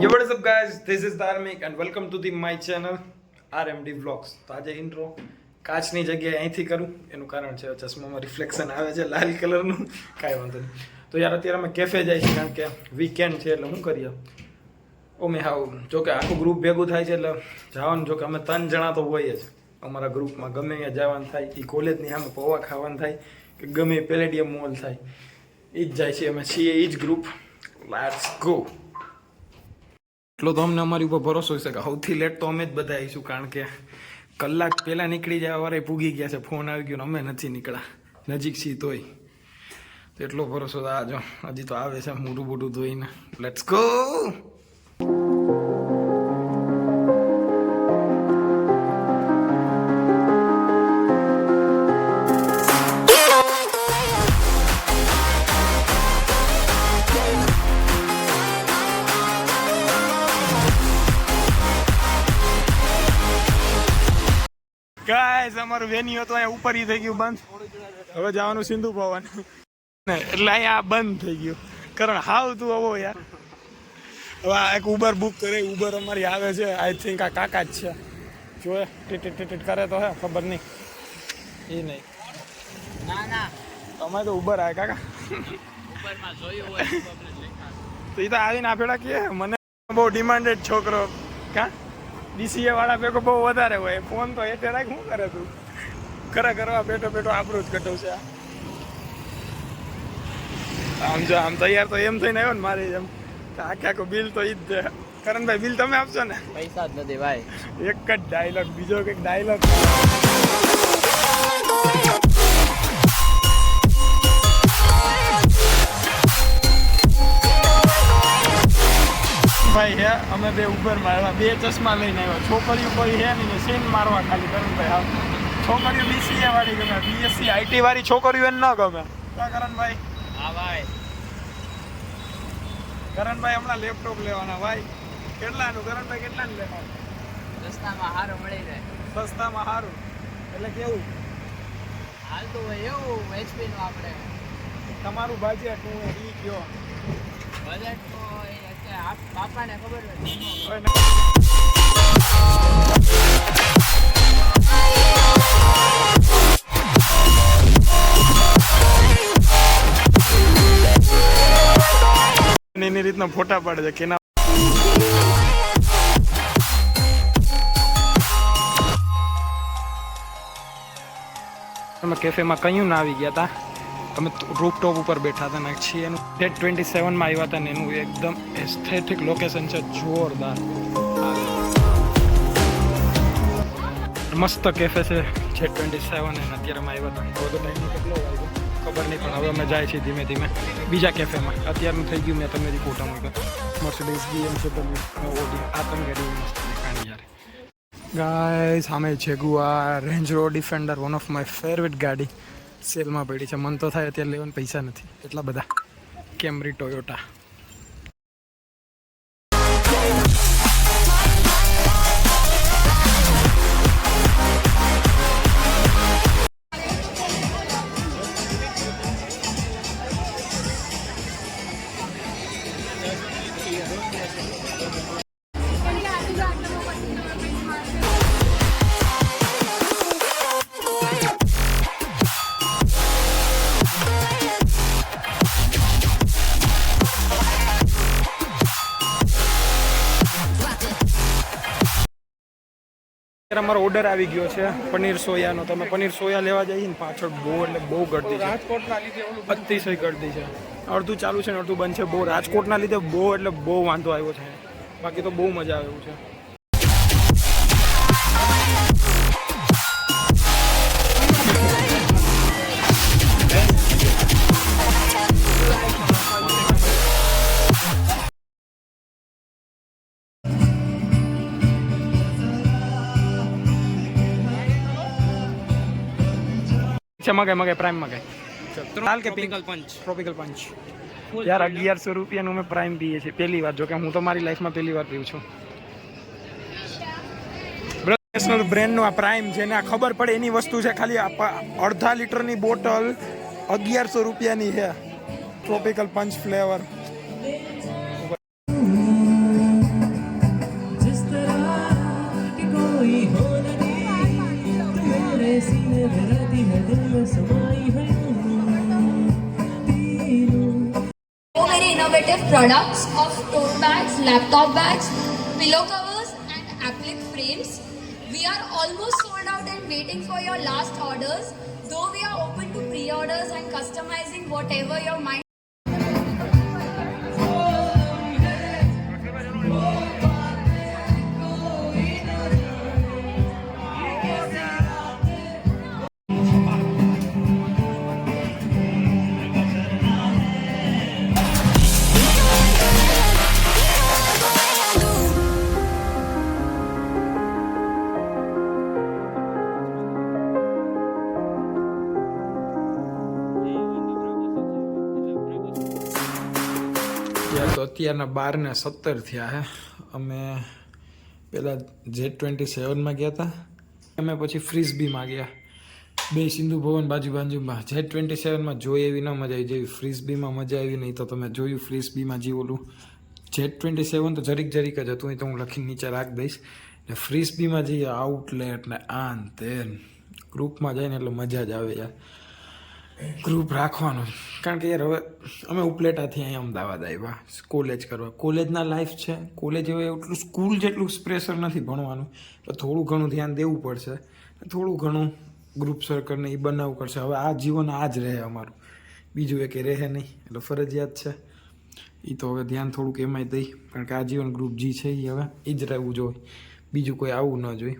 Yo, what is up, guys? This is Dharmik and welcome to my channel RMD Vlogs. તો આજે intro કાચની જગ્યાએ અહીંથી કરું એનું કારણ છે ચશ્મામાં રિફ્લેક્શન આવે છે લાલ કલરનું. કાંઈ વાંધો નહીં. તો યાર અત્યારે અમે કેફે જાય છે કારણ કે વીકેન્ડ છે એટલે શું કરીએ. અમે હાવ જો કે આખું ગ્રુપ ભેગું થાય છે એટલે જવાનું, જો કે અમે 3 જણા તો હોય જ અમારા ગ્રુપમાં. ગમે ત્યાં જવાનું થાય, એ કોલેજની સામે પૌવા ખાવાનું થાય કે ગમે પેલેડિયમ મોલ થાય, એ જ જાય છે. અમે છીએ એ જ ગ્રુપ. Let's go. એટલો તો અમને અમારી ઉપર ભરોસો છે કે સૌથી લેટ તો અમે જ બધા આવીશું, કારણ કે કલાક પહેલાં નીકળી જાય વારે પૂગી ગયા છે. ફોન આવી ગયો ને અમે નથી નીકળ્યા, નજીક છીએ તોય. તો એટલો ભરોસો આ જો હજી તો આવે છે મોઢું બોઢું ધોઈને. Let's go. ગાઈસ અમારું વેન્યુ હતું અહીંયા ઉપર થઈ ગયું બંધ. હવે જવાનું સિંધુ ભવન એટલે અહીંયા બંધ થઈ ગયું. કારણ હાવ તું આવો યાર. હવે આ એક ઉબર બુક કરે, ઉબર અમારી આવે છે. આઈ થિંક આ કાકા જ છે. જોએ ટીટ કરે તો હે ખબર નહીં. એ નહીં ના ના તમે તો ઉબર આવે કાકા. ઉબરમાં જોયું હોય તો એ તો આવીને આપેલા કે મને બહુ ડિમાન્ડેડ છોકરો કા DCA વાળા ભેગો બહુ વધારે હોય. ફોન તો એટલે રાખ, શું કરે તું? ખરા કરવા બેઠો બેઠો આપણું જ કટવ છે. આમ જો આમ તૈયાર તો એમ થઈને આવ્યો ને મારી જેમ. આખે આખું બિલ તો ઈ જ દે. કરણભાઈ બિલ તમે આપશો ને? પૈસા જ નથી ભાઈ. એક જ ડાયલોગ, બીજો કંઈક ડાયલોગ. ભાઈ હે અમે બે ઉબરમાં આવ્યા, 2 ચશ્મા લઈને આવ્યા. છોકરીઓ કોઈ હે નહીં, સીન મારવા ખાલી. કરણભાઈ હા, છોકરીઓ BCA વાળી ગમે, BSc IT વાળી છોકરીઓ એને ન ગમે. કરણભાઈ હા ભાઈ. કરણભાઈ હમણાં લેપટોપ લેવાના ભાઈ. કેટલાનું કરણભાઈ, કેટલાનું લેવાનું? સસ્તામાં સારું મળી જાય. સસ્તામાં સારું એટલે કેવું હાલતું હોય એવું HP નું આપણે. તમારું બજેટ હું એ કયો? બજેટ તો પાપાને ખબર હોય. એની રીતના ફોટા પાડે છે કેના. અમે કેફેમાં કયું ના આવી ગયા હતા. અમે રૂફટોપ ઉપર બેઠા હતા ને છીએ એનું Z27 માં આવ્યા હતા ને એનું એકદમ એસ્થેટિક લોકેશન છે, જોરદાર મસ્ત કેફે છે Z27. અને અત્યારે અમે આવ્યા હતા. હવે તો ટાઈમ કેટલો વાગ્યો ખબર નહીં, પણ હવે અમે જાય છીએ ધીમે ધીમે બીજા કેફેમાં. અત્યારનું થઈ ગયું મેં તમને ફોટા મૂક્યો. મર્સિડીઝ BMW ઓડી આ તમે ગાડી મસ્ત દેખાણી યાર. ગાઈસ સામે Jaguar range rover defender, one of my favourite ગાડી સેલમાં પડી છે. મન તો થાય અત્યારે લેવાના પૈસા નથી એટલા બધા. કેમરી ટોયોટા. અમારો ઓર્ડર આવી ગયો છે પનીર સોયાનો. તમે પનીર સોયા લેવા જઈએ ને પાછળ બહુ એટલે બહુ ગળદી છે. રાજકોટના લીધે અતિશય ગળદી છે. અડધું ચાલુ છે ને અડધું બંધ છે. બહુ રાજકોટના લીધે બહુ એટલે બહુ વાંધો આવ્યો છે. બાકી તો બહુ મજા આવે એવું છે. મગાય પ્રાઇમ મગાય. લાલ કે પિંક? ટ્રોપિકલ પંચ. યાર 1100 રૂપિયાનું અમે પ્રાઇમ પીએ છીએ પહેલી વાર. જો કે હું તો મારી લાઈફમાં પહેલી વાર પીઉં છું. નેશનલ બ્રેન્ડનું આ પ્રાઇમ જેને આ ખબર પડે એની વસ્તુ છે. ખાલી અડધા લીટરની બોટલ 1100 રૂપિયાની છે. Tropical punch flavour. So many innovative products of tote bags, laptop bags, pillow covers and applique frames. We are almost sold out and waiting for your last orders. Though we are open to pre-orders and customizing whatever your mind. ત્યાં તો અત્યારના 12:17 થયા હે. અમે પહેલાં Z27માં ગયા હતા, અમે પછી ફ્રીસ્બીમાં ગયા. બે સિંધુ ભવન બાજુમાં. Z27માં જોઈ એવી ન મજા આવી જેવી ફ્રીસ્બીમાં મજા આવી નહીં. તો તમે જોયું ફ્રીસ્બીમાં જે ઓલું Z27 તો જરીક જ હતું, એ તો હું લખીને નીચે રાખી દઈશ. ને ફ્રીસ્બીમાં જે આઉટલેટ ને આન તેન ગ્રુપમાં જાય ને એટલે મજા જ આવે યાર. ગ્રુપ રાખવાનું, કારણ કે યાર હવે અમે ઉપલેટાથી અહીંયા અમદાવાદ આવ્યા કોલેજ કરવા. કોલેજના લાઈફ છે, કોલેજ હવે એટલું સ્કૂલ જેટલું પ્રેશર નથી ભણવાનું, એટલે થોડું ઘણું ધ્યાન દેવું પડશે, થોડું ઘણું ગ્રુપ સર્કલને એ બનાવવું પડશે. હવે આ જીવન આ જ રહે અમારું, બીજું એ કે રહે નહીં, એટલે ફરજિયાત છે. એ તો હવે ધ્યાન થોડુંક એમાંય દઈ, કારણ કે આ જીવન ગ્રુપ જી છે એ હવે એ જ રહેવું જોઈએ, બીજું કોઈ આવું ન જોઈએ.